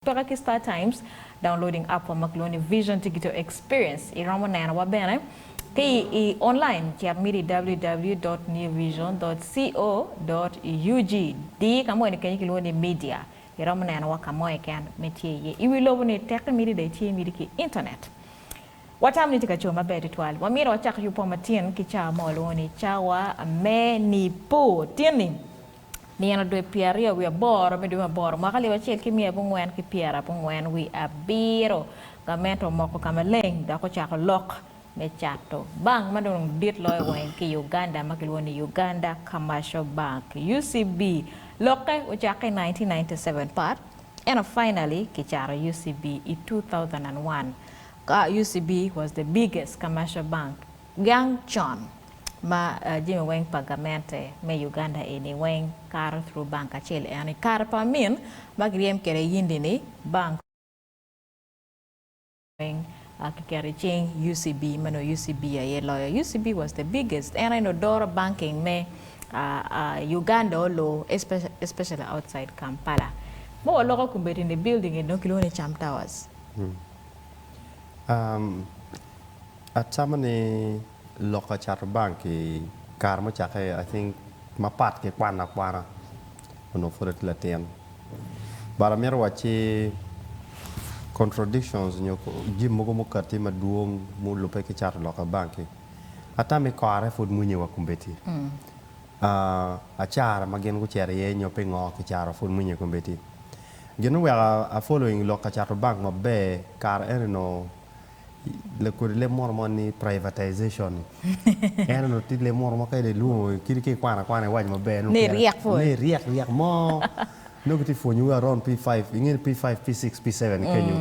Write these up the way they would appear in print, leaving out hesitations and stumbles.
Pagaki Star Times, downloading app for Macloni Vision Ticket Experience. Iramonana wabene. Ki online kiat miri www.newvision.co.ug. Di kamo ni kenyi kiloni media. Iramonana wakamo ekan metiye. Wilo ni tekta miri da tiye miri ki internet. Watam ni tika choma beti twali. Wamira wachaka yupo matien kicha moloni chawa me ni po tieni. Ni ana dwe piaria we bor me dwe bor makali wachiel kimia bungwen ki piara bungwen we abiro gamento moko kamaleng da ko chako lok me chato bang madong dit loy wen ki Uganda makilwoni Uganda Commercial Bank UCB loke uchake 1997 part and finally kichara UCB in 2001. UCB was the biggest commercial bank gang chon ma jimi weng pagamente me Uganda eni weng kar through bank achil yani kar pa min magriem kere yindi ni bank weng kikere ching UCB mano UCB ye lawyer UCB was the biggest and I know door banking me Uganda lo especially outside Kampala mo loko kumbeti in the building in no kiloni Cham Towers. At samani loka char banki karma chake I think mapat ke kwana ono furet latien bara mer wachi contradictions nyoko jim mogo mokati maduong mu lope ke char loka banki ata me kare fud munye wa kumbeti achara magen go chere ye nyope ngo ke char fud munye kumbeti genu we are following loka char bank mabe kar eno le could le more money privatization and no ti le more mo kay de lu kiri ke kwana waj mo be no ne riak mo no gati fo ñu around P5 ngeen P5 P6 P7 kenyu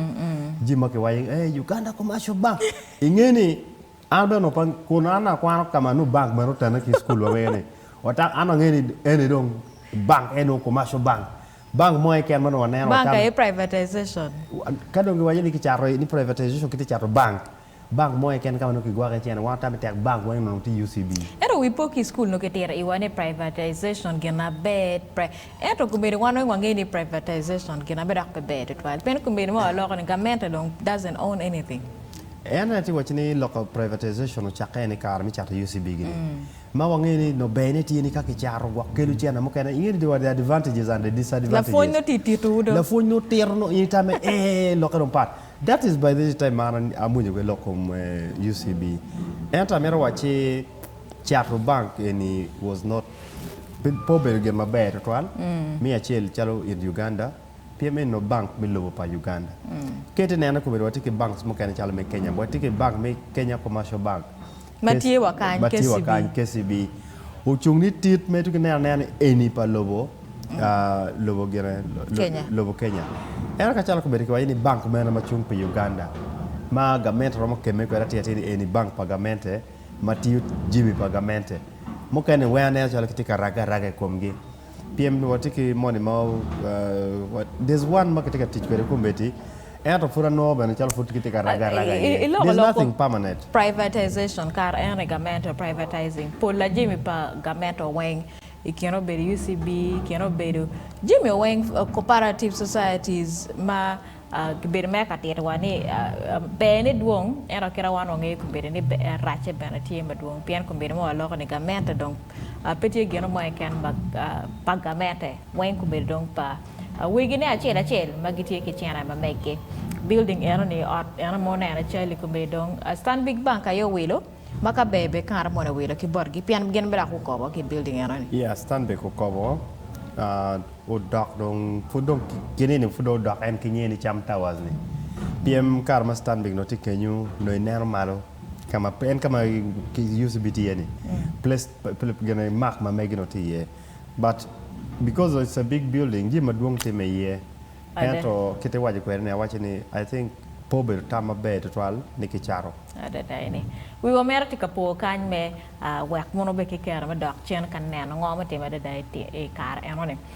jima ke way Uganda Commercial Bank ngeni albe no pan kunana kwana kama no bank maro tana ki school wa wene wata ana ngeni ene dong bank eno commercial bank bank moy ken mano ne bank ay privatization kado ngi wajeni ki charo ni privatization kiti charo bank moy ken kama ki gwa chen wa ta tek bank wa no ti UCB ero we poki school no ketera iwane privatization gena bed ero kumbere wano ngeni privatization gena bed ak bed twal pen kumbere mo lo kan government doesn't own anything ena ti wachini local privatization chaka ni kar mi chata UCB gini ma wangeni no beneti ni kaki charo gwa kelu chena mo kana ngini the advantages and the disadvantages la fonno titudo la fonno terno itame local part that is by this time man amunye we local UCB enta mero wachi charo bank any was not pobel gen maber twal mi achel chalo in Uganda PMN no bank mi lobo pa Uganda kete nena ko wati ke banks mo kana chalo me Kenya wati ke bank me Kenya Commercial Bank Matie wakan KCB uchung ni tit me tu nena eni pa lobo lobo gere lobo Kenya era ka chalo ko beri ko ni bank me na machung pa Uganda ma government ro mo keme ko rati ati eni bank pagamente matiu jibi pagamente mo kana wana chalo kitika raga komgi PM wati ki money mau there's one market teach ko kumbeti and of no ben chal fut kitika raga there's nothing permanent privatization car and government privatizing pour la jimi pa government weng ikino be UCB ikino be jimi weng cooperative societies ma be me ka tet wani be ne duong era kira wano nge ko be ne rache be na tie ma duong pian ko be mo lo ni government donc petit geno mo ken pa government weng ko be donc pa wigine achel magiti ke chana ma meke building era ni era mo na achel ko be dong Stanbic Bank ayo wilo maka bebe kar mo na wilo ki borgi pian gen bra ko ki building era ni Stanbic ko o doc dong fudong kini ni fudo doc en kinye ni Cham Towers ni PM kar ma Stanbic no tikenyu no normalo kama pen kama ki UCB yani plus gena mark ma megino ti but because it's a big building jima duong time ye ento kete waje ko ne wache ni I think pober tama be twal ni kicharo ada ni we were merti kapo kan me wek mono be ke kera ma dok chen kan ne no ngoma te ma da dai e kar enone